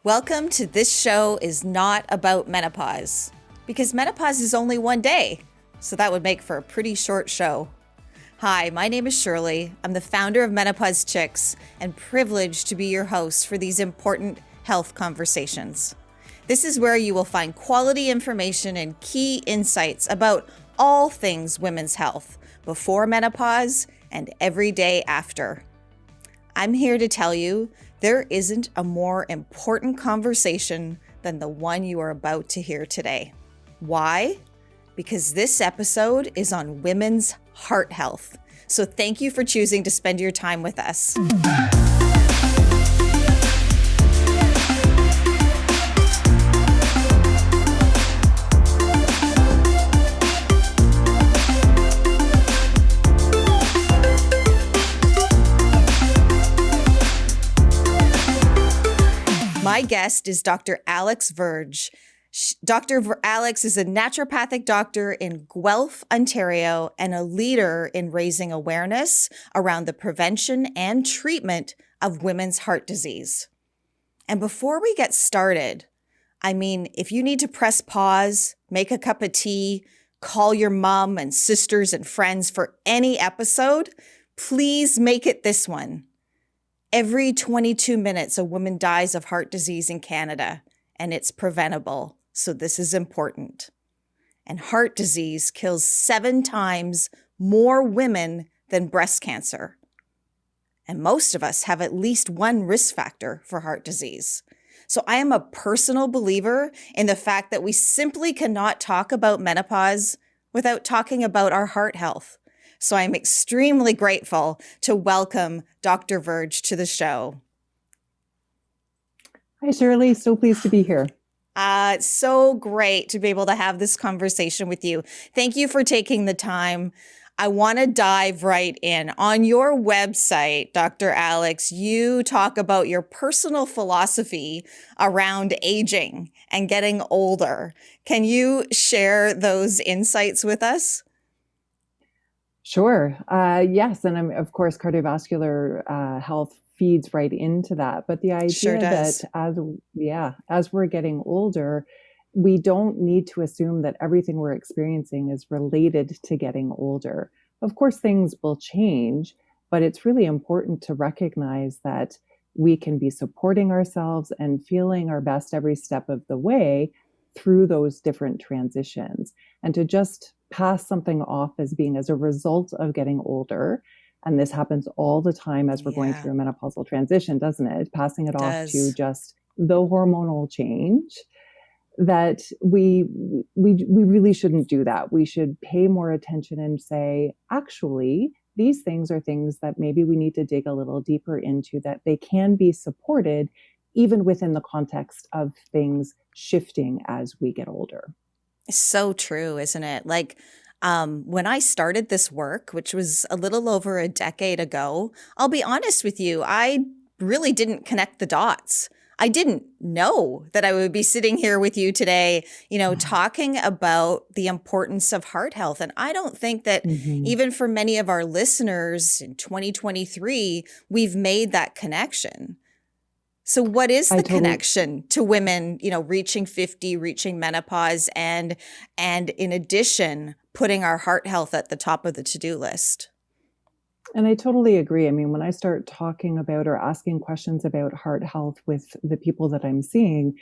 Welcome to This Show Is Not About Menopause, because menopause is only one day, so that would make for a pretty short show. Hi, my name is Shirley. I'm the founder of Menopause Chicks and privileged to be your host for these important health conversations. This is where you will find quality information and key insights about all things women's health before menopause and every day after. I'm here to tell you there isn't a more important conversation than the one you are about to hear today. Why? Because this episode is on women's heart health. So thank you for choosing to spend your time with us. My guest is Dr. Alex Verge. Dr. Alex is a naturopathic doctor in Guelph, Ontario, and a leader in raising awareness around the prevention and treatment of women's heart disease. And before we get started, if you need to press pause, make a cup of tea, call your mom and sisters and friends for any episode, please make it this one. Every 22 minutes, a woman dies of heart disease in Canada, and it's preventable. So this is important. And heart disease kills 7 times more women than breast cancer. And most of us have at least one risk factor for heart disease. So I am a personal believer in the fact that we simply cannot talk about menopause without talking about our heart health. So I'm extremely grateful to welcome Dr. Verge to the show. Hi, Shirley. So pleased to be here. It's so great to be able to have this conversation with you. Thank you for taking the time. I want to dive right in. On your website, Dr. Alex, you talk about your personal philosophy around aging and getting older. Can you share those insights with us? Sure. Yes. And of course, cardiovascular health feeds right into that. But the idea sure does. that as we're getting older, we don't need to assume that everything we're experiencing is related to getting older. Of course, things will change, but it's really important to recognize that we can be supporting ourselves and feeling our best every step of the way through those different transitions. And to just pass something off as being as a result of getting older, and this happens all the time as we're going through a menopausal transition, doesn't it? Passing it off to just the hormonal change, that we really shouldn't do that. We should pay more attention and say, actually, these things are things that maybe we need to dig a little deeper into, that they can be supported even within the context of things shifting as we get older. So true, isn't it? When I started this work, which was a little over a decade ago, I'll be honest with you, I really didn't connect the dots. I didn't know that I would be sitting here with you today, talking about the importance of heart health. And I don't think that even for many of our listeners in 2023, we've made that connection. So what is the connection to women, reaching 50, reaching menopause, and in addition, putting our heart health at the top of the to-do list? And I totally agree. When I start talking about or asking questions about heart health with the people that I'm seeing,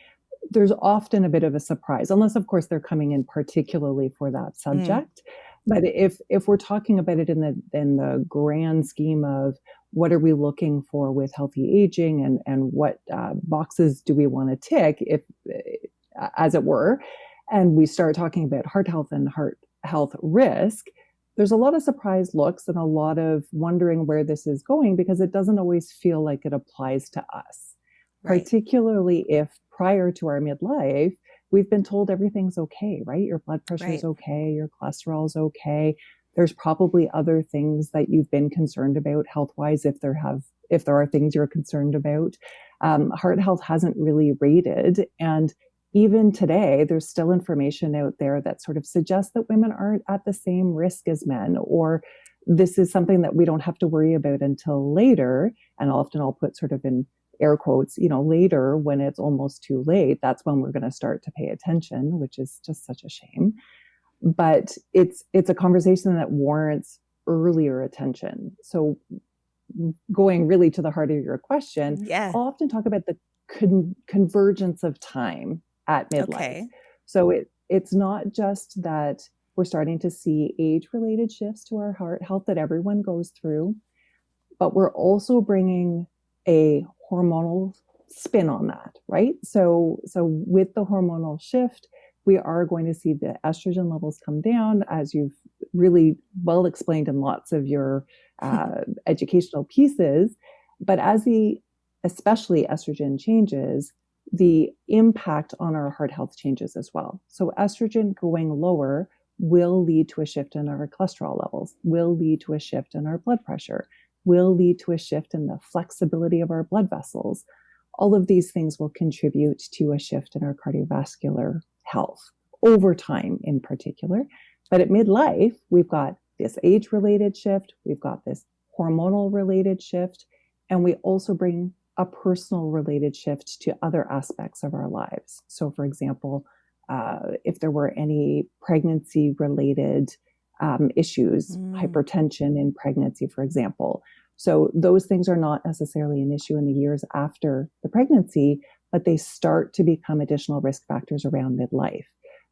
there's often a bit of a surprise, unless, of course, they're coming in particularly for that subject. But if we're talking about it in the grand scheme of what are we looking for with healthy aging and what boxes do we want to tick, if as it were, and we start talking about heart health and heart health risk, there's a lot of surprised looks and a lot of wondering where this is going, because it doesn't always feel like it applies to us, particularly if prior to our midlife, we've been told everything's okay, right? Your blood pressure is okay, your cholesterol's okay. There's probably other things that you've been concerned about health-wise, if there are things you're concerned about. Heart health hasn't really rated, and even today, there's still information out there that sort of suggests that women aren't at the same risk as men, or this is something that we don't have to worry about until later. And often I'll put sort of in air quotes, later when it's almost too late, that's when we're going to start to pay attention, which is just such a shame. But it's a conversation that warrants earlier attention. So going really to the heart of your question, Yeah. I'll often talk about the convergence of time at midlife. Okay. So it's not just that we're starting to see age-related shifts to our heart health that everyone goes through, but we're also bringing a hormonal spin on that, right? So with the hormonal shift, we are going to see the estrogen levels come down, as you've really well explained in lots of your educational pieces. But especially estrogen changes, the impact on our heart health changes as well. So estrogen going lower will lead to a shift in our cholesterol levels, will lead to a shift in our blood pressure, will lead to a shift in the flexibility of our blood vessels. All of these things will contribute to a shift in our cardiovascular health over time in particular. But at midlife, we've got this age-related shift, we've got this hormonal-related shift, and we also bring a personal-related shift to other aspects of our lives. So, for example, if there were any pregnancy-related issues, hypertension in pregnancy, for example. So those things are not necessarily an issue in the years after the pregnancy, but they start to become additional risk factors around midlife.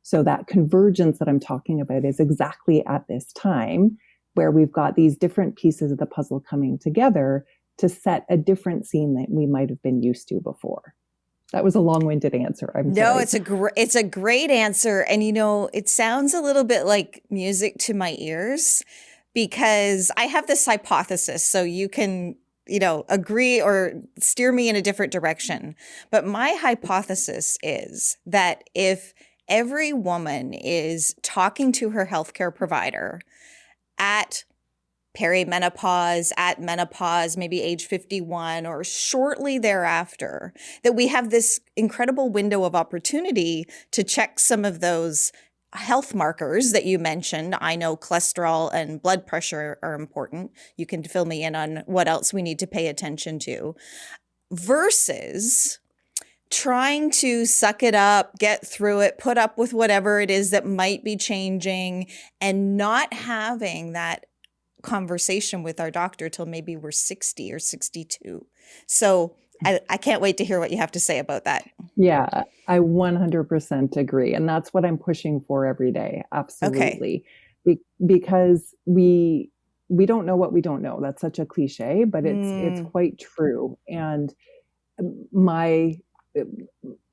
So that convergence that I'm talking about is exactly at this time where we've got these different pieces of the puzzle coming together to set a different scene that we might have been used to before. That was a long-winded answer. No, it's a great answer. And it sounds a little bit like music to my ears, because I have this hypothesis, so you can, agree or steer me in a different direction. But my hypothesis is that if every woman is talking to her healthcare provider at perimenopause, at menopause, maybe age 51 or shortly thereafter, that we have this incredible window of opportunity to check some of those health markers that you mentioned. I know cholesterol and blood pressure are important. You can fill me in on what else we need to pay attention to, versus trying to suck it up, get through it, put up with whatever it is that might be changing, and not having that conversation with our doctor till maybe we're 60 or 62. So I can't wait to hear what you have to say about that. Yeah, I 100% agree. And that's what I'm pushing for every day. Absolutely. Okay. Because we don't know what we don't know. That's such a cliche, but it's quite true. And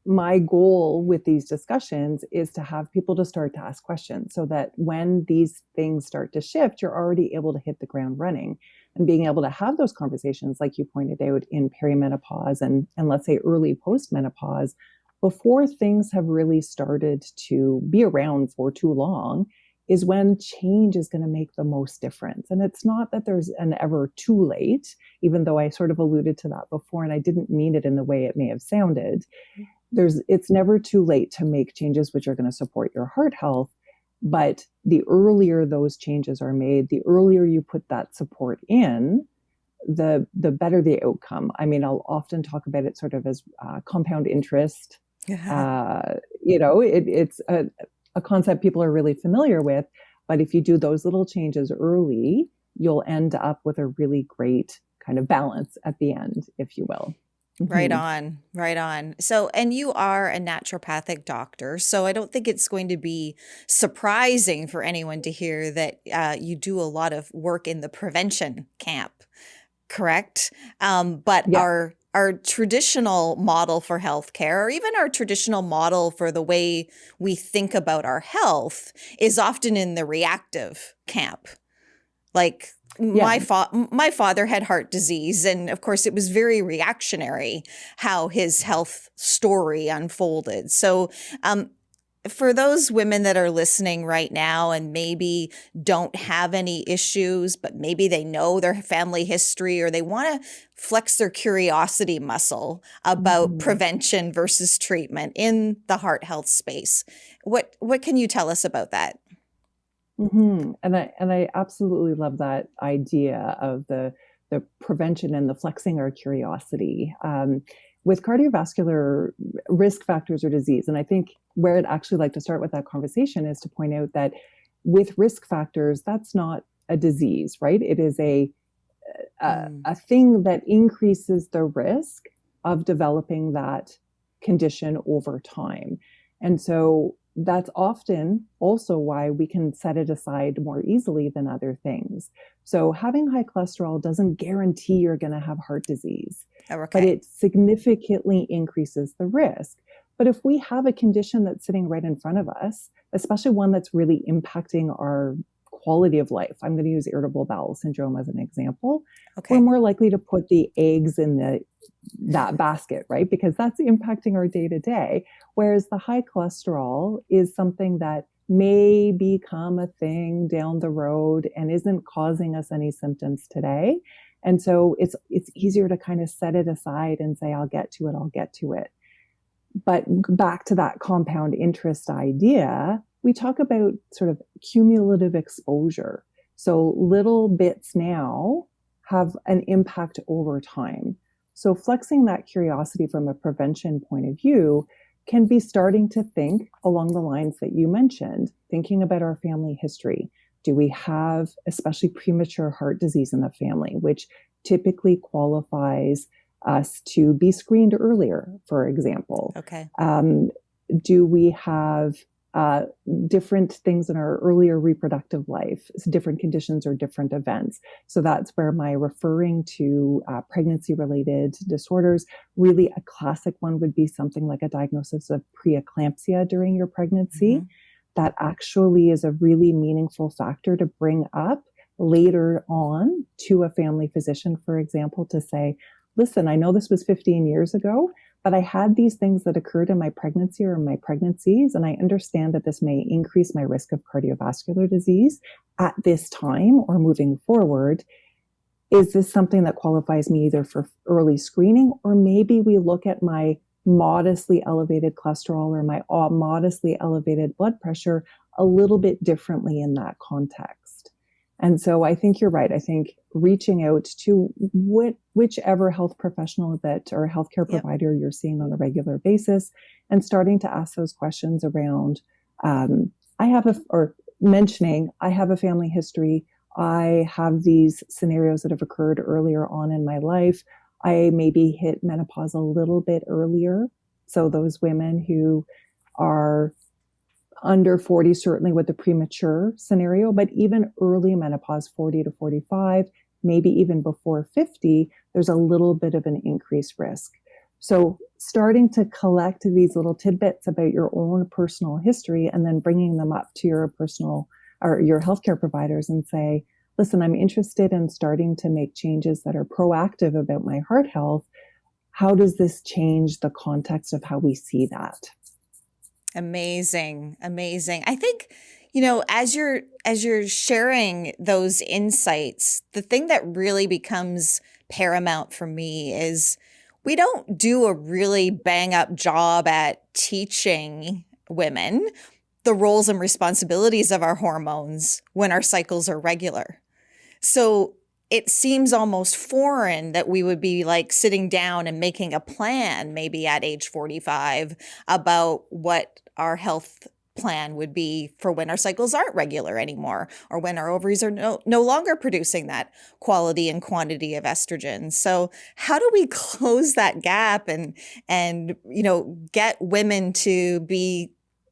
my goal with these discussions is to have people to start to ask questions so that when these things start to shift, you're already able to hit the ground running, and being able to have those conversations, like you pointed out, in perimenopause and let's say early postmenopause, before things have really started to be around for too long, is when change is going to make the most difference. And it's not that there's an ever too late, even though I sort of alluded to that before, and I didn't mean it in the way it may have sounded. It's never too late to make changes which are going to support your heart health. But the earlier those changes are made, the earlier you put that support in, the better the outcome. I mean, I'll often talk about it sort of as compound interest. It's a concept people are really familiar with. But if you do those little changes early, you'll end up with a really great kind of balance at the end, if you will. Right on, right on. So, and you are a naturopathic doctor, so I don't think it's going to be surprising for anyone to hear that you do a lot of work in the prevention camp, correct? But yeah. Our traditional model for healthcare, or even our traditional model for the way we think about our health, is often in the reactive camp. Like, my father had heart disease, and of course it was very reactionary how his health story unfolded. So for those women that are listening right now and maybe don't have any issues, but maybe they know their family history, or they want to flex their curiosity muscle about prevention versus treatment in the heart health space, what can you tell us about that? And I absolutely love that idea of the the prevention and the flexing our curiosity. With cardiovascular risk factors or disease, and I think where I'd actually like to start with that conversation is to point out that with risk factors, that's not a disease, right? It is a thing that increases the risk of developing that condition over time. And so that's often also why we can set it aside more easily than other things. So having high cholesterol doesn't guarantee you're going to have heart disease, but it significantly increases the risk. But if we have a condition that's sitting right in front of us, especially one that's really impacting our quality of life, I'm going to use irritable bowel syndrome as an example, we're more likely to put the eggs in that basket, right? Because that's impacting our day to day. Whereas the high cholesterol is something that may become a thing down the road and isn't causing us any symptoms today. And so it's easier to kind of set it aside and say, I'll get to it. But back to that compound interest idea, we talk about sort of cumulative exposure. So little bits now have an impact over time. So flexing that curiosity from a prevention point of view can be starting to think along the lines that you mentioned, thinking about our family history. Do we have especially premature heart disease in the family, which typically qualifies us to be screened earlier, for example? Do we have different things in our earlier reproductive life, different conditions or different events? So that's where my referring to pregnancy-related disorders, really a classic one would be something like a diagnosis of preeclampsia during your pregnancy. That actually is a really meaningful factor to bring up later on to a family physician, for example, to say, listen, I know this was 15 years ago, but I had these things that occurred in my pregnancy or in my pregnancies, and I understand that this may increase my risk of cardiovascular disease at this time or moving forward. Is this something that qualifies me either for early screening, or maybe we look at my modestly elevated cholesterol or my modestly elevated blood pressure a little bit differently in that context? And so I think you're right. I think reaching out to whichever health professional or healthcare provider you're seeing on a regular basis and starting to ask those questions around, I have a family history. I have these scenarios that have occurred earlier on in my life. I maybe hit menopause a little bit earlier. So those women who are under 40, certainly with the premature scenario, but even early menopause, 40 to 45, maybe even before 50, there's a little bit of an increased risk. So starting to collect these little tidbits about your own personal history and then bringing them up to your personal or your healthcare providers and say, listen, I'm interested in starting to make changes that are proactive about my heart health. How does this change the context of how we see that? Amazing. I think, as you're sharing those insights, the thing that really becomes paramount for me is we don't do a really bang up job at teaching women the roles and responsibilities of our hormones when our cycles are regular. So it seems almost foreign that we would be like sitting down and making a plan maybe at age 45 about what our health plan would be for when our cycles aren't regular anymore, or when our ovaries are no longer producing that quality and quantity of estrogen. So how do we close that gap and get women to be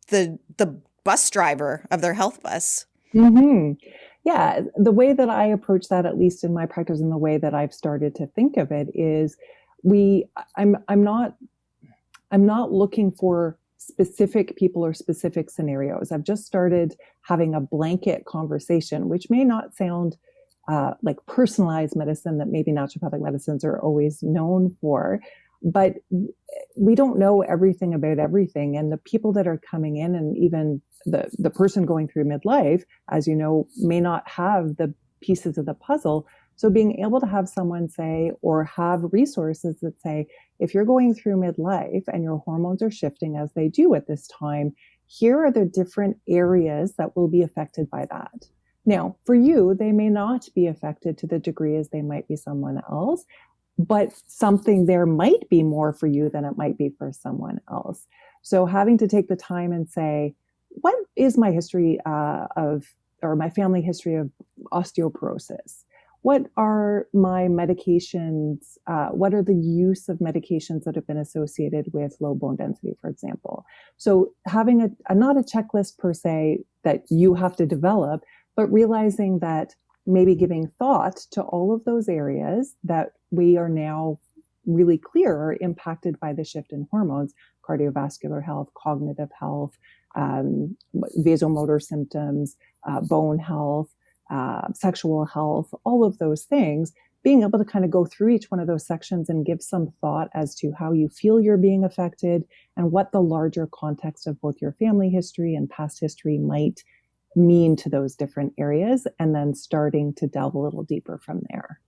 the bus driver of their health bus? Mm-hmm. Yeah, the way that I approach that, at least in my practice, and the way that I've started to think of it is, I'm not looking for specific people or specific scenarios. I've just started having a blanket conversation, which may not sound like personalized medicine that maybe naturopathic medicines are always known for, but we don't know everything about everything. And the people that are coming in, and even the person going through midlife, as you know, may not have the pieces of the puzzle. So being able to have someone say, or have resources that say, if you're going through midlife and your hormones are shifting as they do at this time, here are the different areas that will be affected by that. Now, for you, they may not be affected to the degree as they might be someone else, but something there might be more for you than it might be for someone else. So having to take the time and say, what is my history or my family history of osteoporosis? What are my medications? What are the use of medications that have been associated with low bone density, for example? So having not a checklist per se that you have to develop, but realizing that maybe giving thought to all of those areas that we are now really clear are impacted by the shift in hormones, cardiovascular health, cognitive health, vasomotor symptoms, bone health, sexual health, all of those things, being able to kind of go through each one of those sections and give some thought as to how you feel you're being affected and what the larger context of both your family history and past history might mean to those different areas, and then starting to delve a little deeper from there.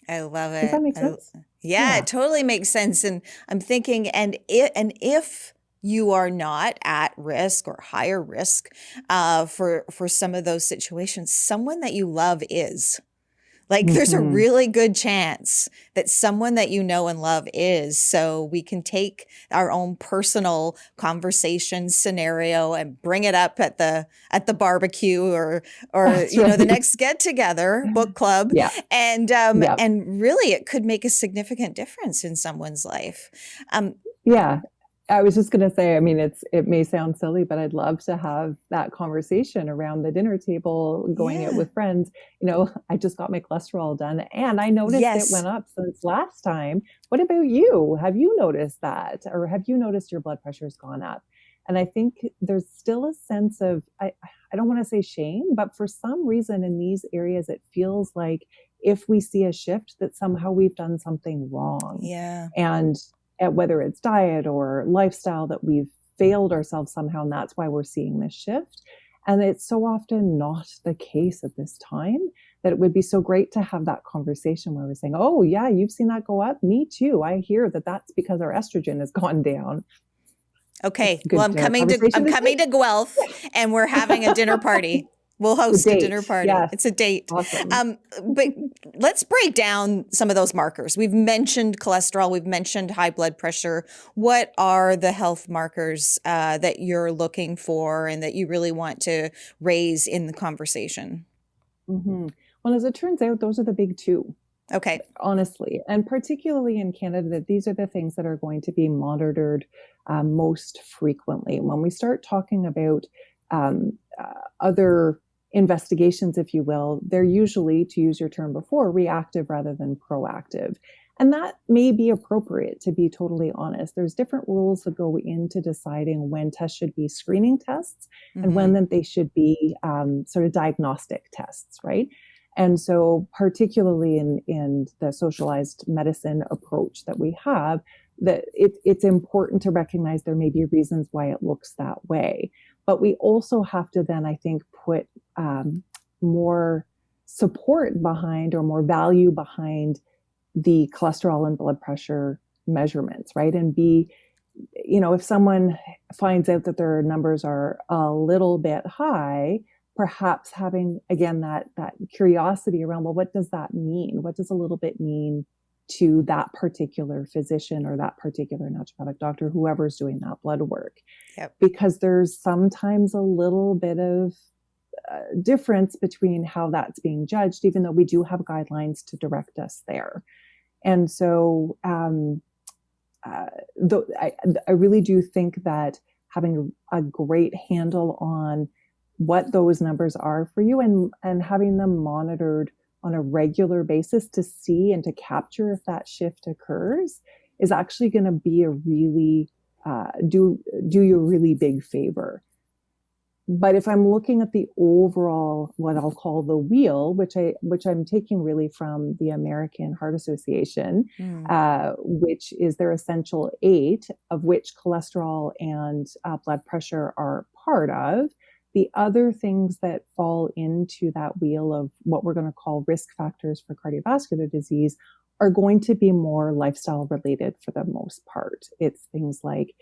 I love it. Does that make sense? Yeah, it totally makes sense. And I'm thinking, if you are not at risk or higher risk for some of those situations, someone that you love is. Like there's a really good chance that someone that you know and love is. So we can take our own personal conversation scenario and bring it up at the barbecue or That's you know, the right. next get together, book club. Yeah. And Yeah. and really it could make a significant difference in someone's life. Yeah. I was just going to say, I mean, it may sound silly, but I'd love to have that conversation around the dinner table, going out with friends. You know, I just got my cholesterol done and I noticed it went up since last time. What about you? Have you noticed that? Or have you noticed your blood pressure's gone up? And I think there's still a sense of, I don't want to say shame, but for some reason in these areas, it feels like if we see a shift that somehow we've done something wrong. Yeah. And whether it's diet or lifestyle, that we've failed ourselves somehow, and that's why we're seeing this shift. And it's so often not the case at this time, that it would be so great to have that conversation where we're saying, oh yeah, you've seen that go up? Me too. I hear that that's because our estrogen has gone down. Okay. Well, I'm coming to Guelph and we're having a dinner party. We'll host a dinner party. Yes. It's a date. Awesome. But let's break down some of those markers. We've mentioned cholesterol. We've mentioned high blood pressure. What are the health markers that you're looking for and that you really want to raise in the conversation? Well, as it turns out, those are the big two. Okay. Honestly, and particularly in Canada, these are the things that are going to be monitored most frequently. When we start talking about other investigations, if you will, they're usually, to use your term before, reactive rather than proactive. And that may be appropriate, to be totally honest. There's different rules that go into deciding when tests should be screening tests and when that they should be sort of diagnostic tests, right? And so particularly in the socialized medicine approach that we have, that it's important to recognize there may be reasons why it looks that way. But we also have to then, I think, put more support behind, or more value behind, the cholesterol and blood pressure measurements, right? And if someone finds out that their numbers are a little bit high, perhaps having, again, that curiosity around, well, what does that mean? What does a little bit mean to that particular physician or that particular naturopathic doctor, whoever's doing that blood work? Yep. Because there's sometimes a little bit of difference between how that's being judged, even though we do have guidelines to direct us there. And so I really do think that having a great handle on what those numbers are for you, and having them monitored on a regular basis to see and to capture if that shift occurs, is actually going to be a really do you a really big favor. But if I'm looking at the overall, what I'll call the wheel, which I'm taking really from the American Heart Association, which is their essential 8, of which cholesterol and blood pressure are part of. The other things that fall into that wheel of what we're going to call risk factors for cardiovascular disease are going to be more lifestyle related for the most part. It's things like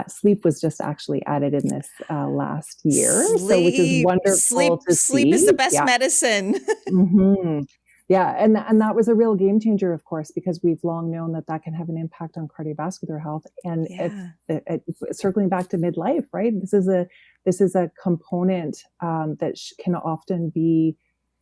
Sleep was just actually added in this last year, so which is Sleep, wonderful to sleep is the see. best Yeah. medicine. hmm Yeah, and that was a real game changer, of course, because we've long known that that can have an impact on cardiovascular health. And Yeah. circling back to midlife, right? This is a component that can often be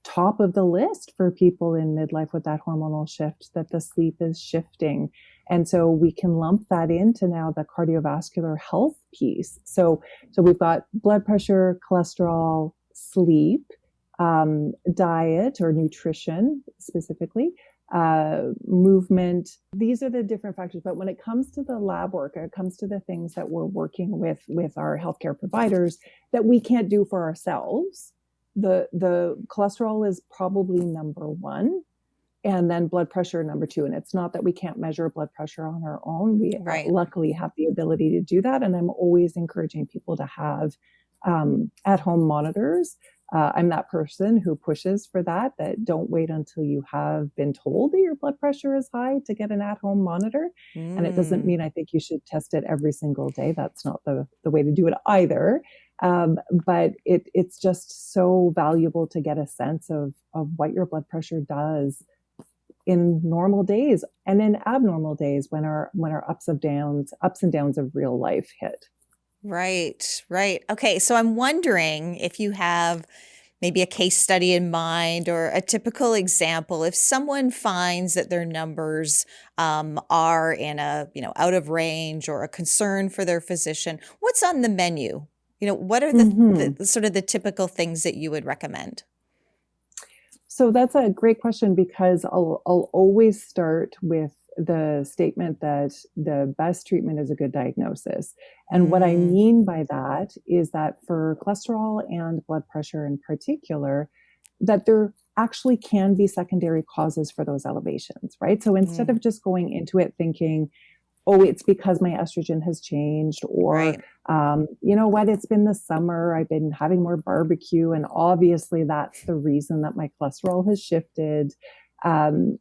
top of the list for people in midlife with that hormonal shift, that the sleep is shifting. And so we can lump that into now the cardiovascular health piece. So we've got blood pressure, cholesterol, sleep, diet or nutrition specifically, movement. These are the different factors. But when it comes to the lab work, it comes to the things that we're working with our healthcare providers that we can't do for ourselves. The cholesterol is probably number one, and then blood pressure number two. And it's not that we can't measure blood pressure on our own. We Right. luckily have the ability to do that. And I'm always encouraging people to have at-home monitors. I'm that person who pushes for that don't wait until you have been told that your blood pressure is high to get an at-home monitor. And it doesn't mean I think you should test it every single day. That's not the way to do it either. But it's just so valuable to get a sense of what your blood pressure does in normal days and in abnormal days when our ups and downs of real life hit. Right, right. Okay, so I'm wondering if you have maybe a case study in mind or a typical example. If someone finds that their numbers are in a, out of range or a concern for their physician, what's on the menu? What are the sort of the typical things that you would recommend? So that's a great question, because I'll always start with the statement that the best treatment is a good diagnosis. And what I mean by that is that for cholesterol and blood pressure in particular, that there actually can be secondary causes for those elevations, right? So instead of just going into it thinking, oh, it's because my estrogen has changed, or, Right. you know what, it's been the summer, I've been having more barbecue, and obviously that's the reason that my cholesterol has shifted.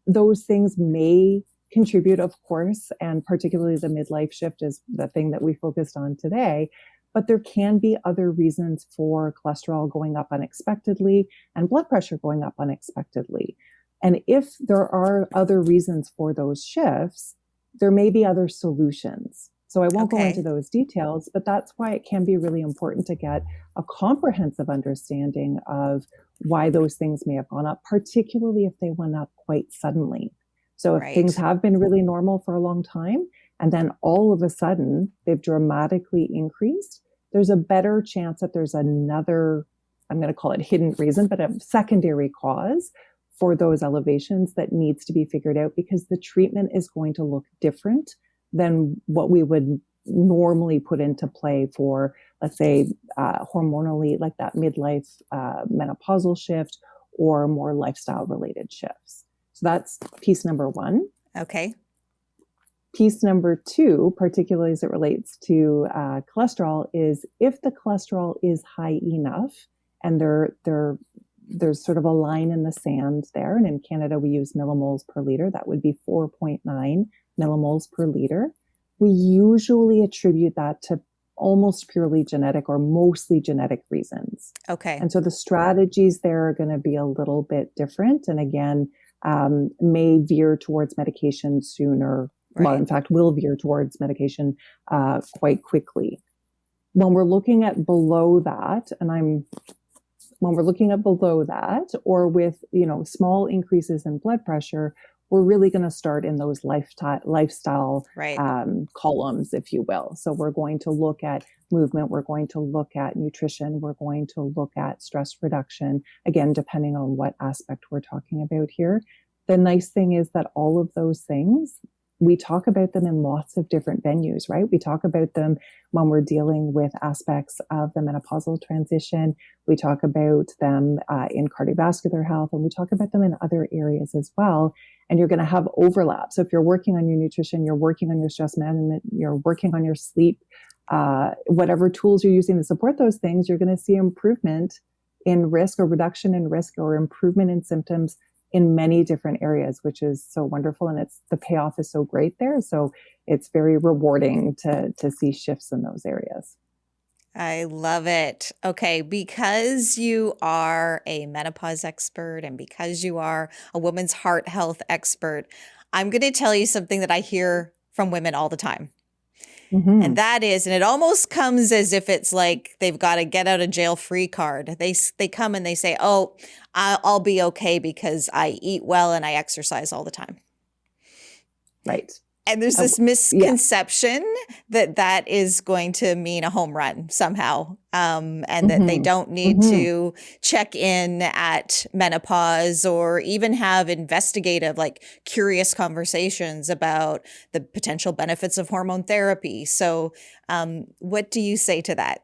Those things may contribute, of course, and particularly the midlife shift is the thing that we focused on today. But there can be other reasons for cholesterol going up unexpectedly and blood pressure going up unexpectedly. And if there are other reasons for those shifts, there may be other solutions. So I won't go into those details, but that's why it can be really important to get a comprehensive understanding of why those things may have gone up, particularly if they went up quite suddenly. So if things have been really normal for a long time, and then all of a sudden they've dramatically increased, there's a better chance that there's another, I'm going to call it hidden reason, but a secondary cause for those elevations that needs to be figured out, because the treatment is going to look different than what we would normally put into play for, let's say, hormonally, like that midlife menopausal shift or more lifestyle related shifts. So that's piece number one. Okay. Piece number two, particularly as it relates to cholesterol, is if the cholesterol is high enough, and there's sort of a line in the sand there. And in Canada, we use millimoles per liter. That would be 4.9 millimoles per liter. We usually attribute that to almost purely genetic or mostly genetic reasons. Okay. And so the strategies there are going to be a little bit different. And again, may veer towards medication sooner. Right. Well, in fact, will veer towards medication quite quickly. When we're looking at below that, when we're looking at below that, or with, small increases in blood pressure, we're really going to start in those lifestyle columns, if you will. So we're going to look at movement, we're going to look at nutrition, we're going to look at stress reduction, again, depending on what aspect we're talking about here. The nice thing is that all of those things, we talk about them in lots of different venues, right? We talk about them when we're dealing with aspects of the menopausal transition. We talk about them in cardiovascular health, and we talk about them in other areas as well. And you're going to have overlap. So if you're working on your nutrition, you're working on your stress management, you're working on your sleep, whatever tools you're using to support those things, you're going to see improvement in risk or reduction in risk or improvement in symptoms in many different areas, which is so wonderful. And the payoff is so great there. So it's very rewarding to see shifts in those areas. I love it. Okay, because you are a menopause expert and because you are a women's heart health expert, I'm going to tell you something that I hear from women all the time. And Mm-hmm. that is, and it almost comes as if it's like they've got a get out of jail free card. They come and they say, "Oh, I'll be okay because I eat well and I exercise all the time." Right. And there's this Yeah. misconception that that is going to mean a home run somehow, and that they Mm-hmm. don't need Mm-hmm. to check in at menopause or even have investigative, like curious conversations about the potential benefits of hormone therapy. So, what do you say to that?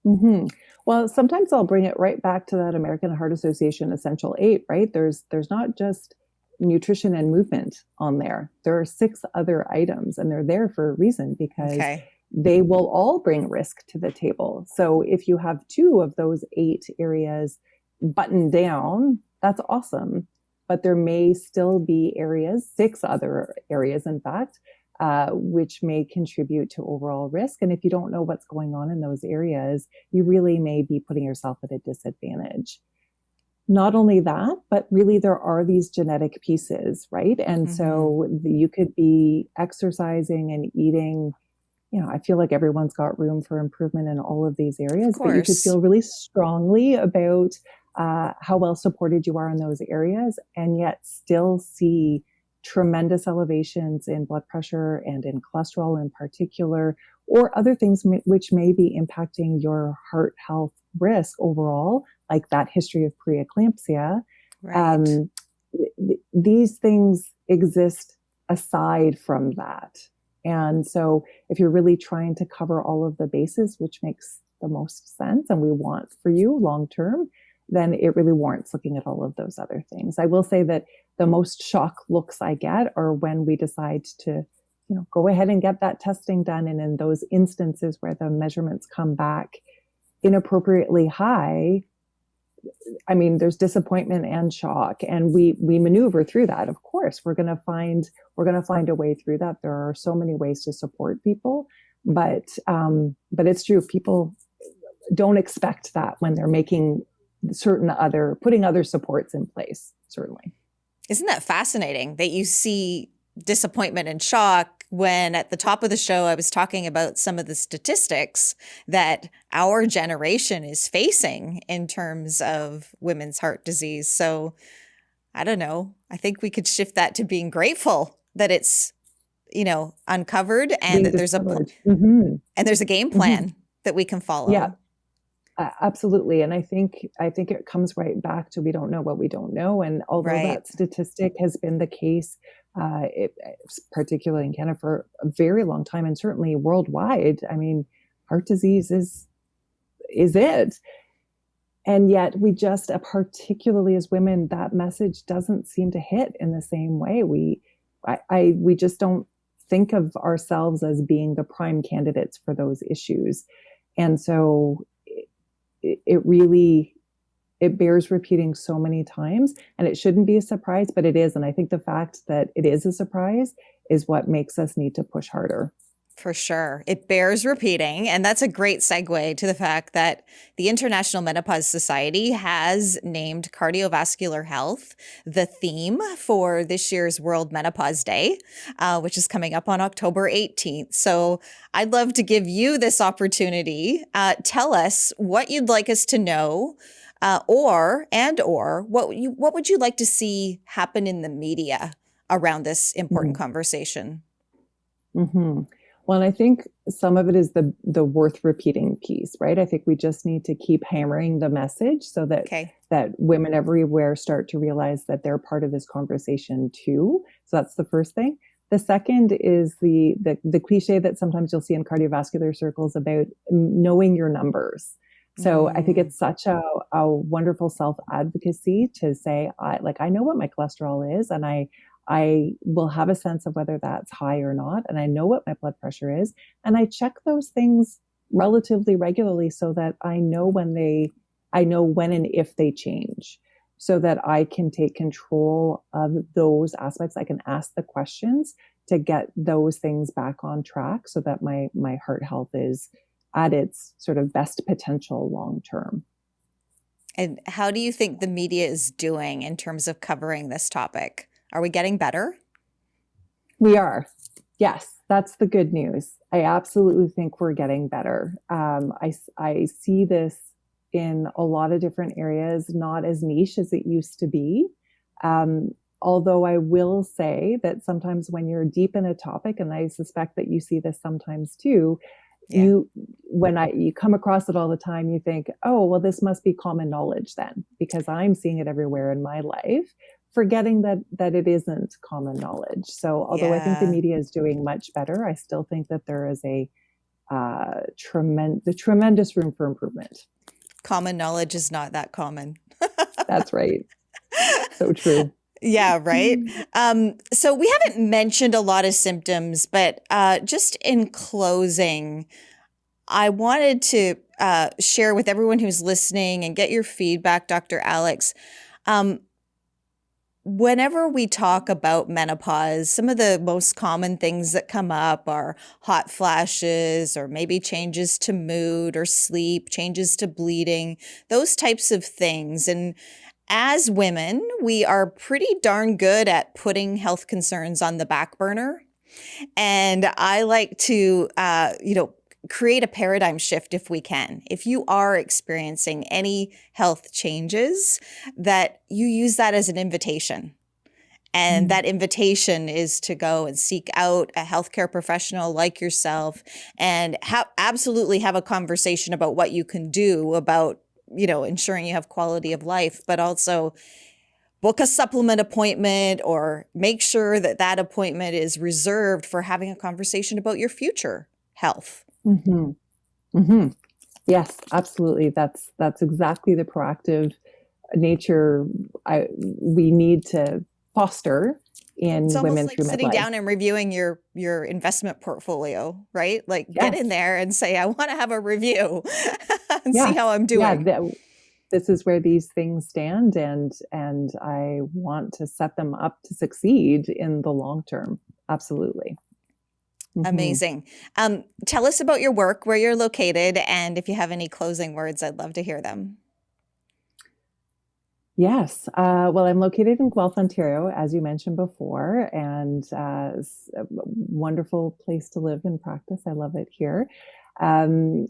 Mm-hmm. Well, sometimes I'll bring it right back to that American Heart Association Essential 8, right? There's not just nutrition and movement on there. There are 6 other items, and they're there for a reason because Okay. they will all bring risk to the table. So if you have 2 of those 8 areas buttoned down, that's awesome. But there may still be areas, 6 other areas, in fact, which may contribute to overall risk. And if you don't know what's going on in those areas, you really may be putting yourself at a disadvantage. Not only that, but really there are these genetic pieces, right? And Mm-hmm. so you could be exercising and eating. I feel like everyone's got room for improvement in all of these Of areas, but you could course. feel really strongly about how well supported you are in those areas and yet still see tremendous elevations in blood pressure and in cholesterol in particular, or other things which may be impacting your heart health risk overall, like that history of preeclampsia. Right. Um, these things exist aside from that. And so if you're really trying to cover all of the bases, which makes the most sense and we want for you long term, then it really warrants looking at all of those other things. I will say that the most shock looks I get are when we decide to, go ahead and get that testing done. And in those instances where the measurements come back inappropriately high, I mean, there's disappointment and shock, and we maneuver through that. Of course, we're going to find a way through that. There are so many ways to support people, but it's true. People don't expect that when they're making putting other supports in place. Certainly. Isn't that fascinating that you see disappointment and shock when at the top of the show I was talking about some of the statistics that our generation is facing in terms of women's heart disease? So I don't know. I think we could shift that to being grateful that it's, uncovered and Being that discovered. Mm-hmm. and there's a game Mm-hmm. plan that we can Yeah. follow. Absolutely. And I think it comes right back to we don't know what we don't know. And although Right. that statistic has been the case, particularly in Canada for a very long time and certainly worldwide, I mean, heart disease is it. And yet we just, particularly as women, that message doesn't seem to hit in the same way. We just don't think of ourselves as being the prime candidates for those issues. And so it really, it bears repeating so many times, and it shouldn't be a surprise, but it is. And I think the fact that it is a surprise is what makes us need to push harder. For sure. It bears repeating. And that's a great segue to the fact that the International Menopause Society has named cardiovascular health the theme for this year's World Menopause Day, which is coming up on October 18th. So I'd love to give you this opportunity. Tell us what you'd like us to know. Or what would you like to see happen in the media around this important conversation? Mm-hmm. Well, and I think some of it is the worth repeating piece, right? I think we just need to keep hammering the message so that Okay. women everywhere start to realize that they're part of this conversation too. So that's the first thing. The second is the cliche that sometimes you'll see in cardiovascular circles about knowing your numbers. So I think Mm. it's such a wonderful self advocacy to say, I know what my cholesterol is, and I will have a sense of whether that's high or not. And I know what my blood pressure is. And I check those things relatively regularly so that I know when and if they change. so that I can take control of those aspects. I can ask the questions to get those things back on track so that my heart health is at its sort of best potential long term. And how do you think the media is doing in terms of covering this topic? Are we getting better? We are. Yes, that's the good news. I absolutely think we're getting better. I see this in a lot of different areas, not as niche as it used to be. Um, Although I will say that sometimes when you're deep in a topic, and I suspect that you see this sometimes too, Yeah. you come across it all the time, you think, oh, well, this must be common knowledge then, because I'm seeing it everywhere in my life, forgetting that it isn't common knowledge. So although I think the Yeah. media is doing much better, I still think that there is tremendous room for improvement. Common knowledge is not that common. That's right. So true. Yeah, right. So we haven't mentioned a lot of symptoms, but just in closing, I wanted to share with everyone who's listening and get your feedback, Dr. Alex. Um, Whenever we talk about menopause, some of the most common things that come up are hot flashes, or maybe changes to mood or sleep, changes to bleeding, those types of things. And as women, we are pretty darn good at putting health concerns on the back burner. And I like to, create a paradigm shift if we can. If you are experiencing any health changes, that you use that as an invitation. And that invitation is to go and seek out a healthcare professional like yourself and absolutely have a conversation about what you can do about, ensuring you have quality of life, but also book a supplement appointment or make sure that that appointment is reserved for having a conversation about your future health. Mm-hmm. Mm-hmm. Yes, absolutely. That's exactly the proactive nature we need to foster It's in almost women like through sitting midlife. down and reviewing your investment portfolio, right? Like get Yes, in there and say, I want to have a review and see how yes, I'm yeah. doing. This is where these things stand, and I want to set them up to succeed in the long term. Absolutely. Mm-hmm. Amazing. Tell us about your work, where you're located, and if you have any closing words, I'd love to hear them. Yes. Well, I'm located in Guelph, Ontario, as you mentioned before, and it's a wonderful place to live and practice. I love it here. What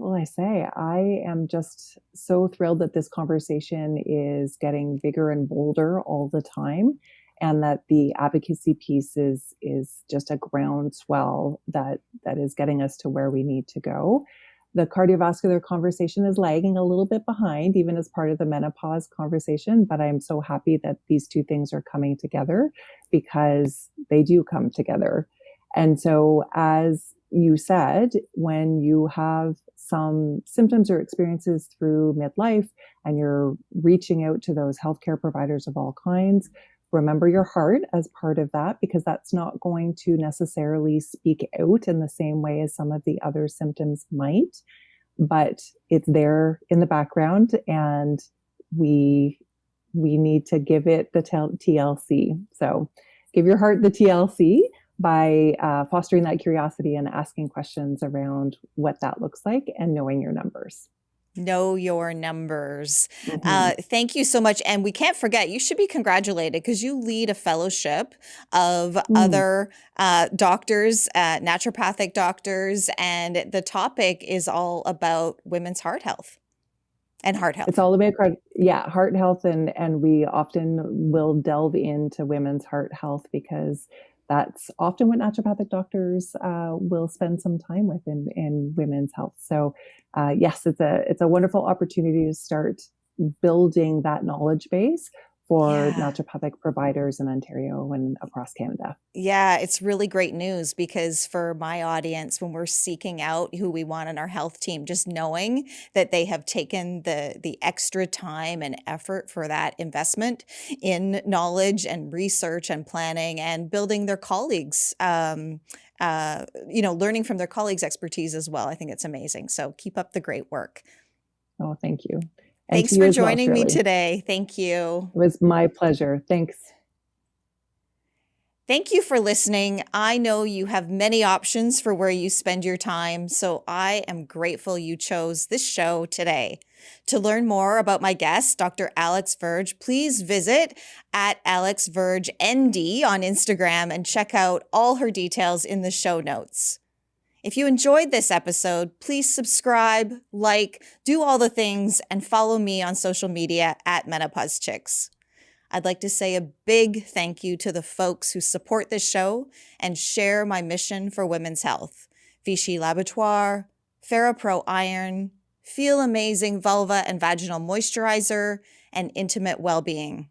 will I say? I am just so thrilled that this conversation is getting bigger and bolder all the time, and that the advocacy piece is just a groundswell that is getting us to where we need to go. The cardiovascular conversation is lagging a little bit behind, even as part of the menopause conversation. But I'm so happy that these two things are coming together, because they do come together. And so, as you said, when you have some symptoms or experiences through midlife and you're reaching out to those healthcare providers of all kinds, remember your heart as part of that, because that's not going to necessarily speak out in the same way as some of the other symptoms might, but it's there in the background, and we need to give it the TLC. So give your heart the TLC by fostering that curiosity and asking questions around what that looks like and knowing your numbers. Know your numbers. Mm-hmm. Thank you so much. And we can't forget, you should be congratulated because you lead a fellowship of Mm. other doctors, naturopathic doctors, and the topic is all about women's heart health and heart It's health. all about heart health, and we often will delve into women's heart health because that's often what naturopathic doctors will spend some time with in women's health. So yes, it's a wonderful opportunity to start building that knowledge base for Yeah. naturopathic providers in Ontario and across Canada. Yeah, it's really great news because for my audience, when we're seeking out who we want on our health team, just knowing that they have taken the extra time and effort for that investment in knowledge and research and planning and building their colleagues, learning from their colleagues' expertise as well. I think it's amazing. So keep up the great work. Oh, thank you. And Thanks to you for as well, joining me Shirley. today. Thank you. It was my pleasure. Thanks. Thank you for listening. I know you have many options for where you spend your time, so I am grateful you chose this show today. To learn more about my guest, Dr. Alex Verge, please visit at AlexVergeND on Instagram and check out all her details in the show notes. If you enjoyed this episode, please subscribe, like, do all the things, and follow me on social media at Menopause Chicks. I'd like to say a big thank you to the folks who support this show and share my mission for women's health. Vichy Laboratoire, Ferropro Iron, Feel Amazing Vulva and Vaginal Moisturizer, and Intimate Wellbeing.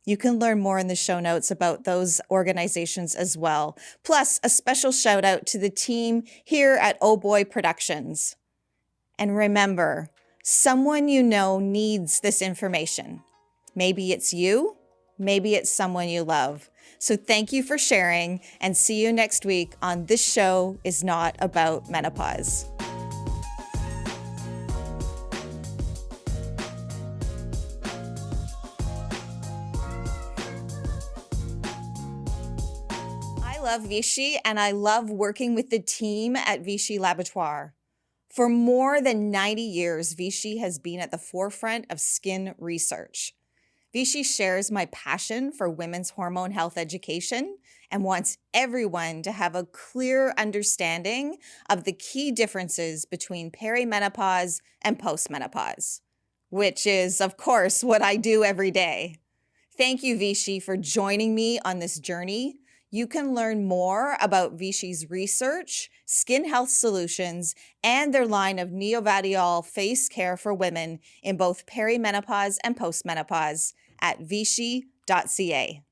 You can learn more in the show notes about those organizations as well. Plus, a special shout out to the team here at Oh Boy Productions. And remember, someone you know needs this information. Maybe it's you. Maybe it's someone you love. So thank you for sharing, and see you next week on This Show Is Not About Menopause. I love Vichy, and I love working with the team at Vichy Laboratoire. For more than 90 years, Vichy has been at the forefront of skin research. Vichy shares my passion for women's hormone health education and wants everyone to have a clear understanding of the key differences between perimenopause and postmenopause, which is, of course, what I do every day. Thank you, Vichy, for joining me on this journey. You can learn more about Vichy's research, skin health solutions, and their line of Neovadiol face care for women in both perimenopause and postmenopause at vichy.ca.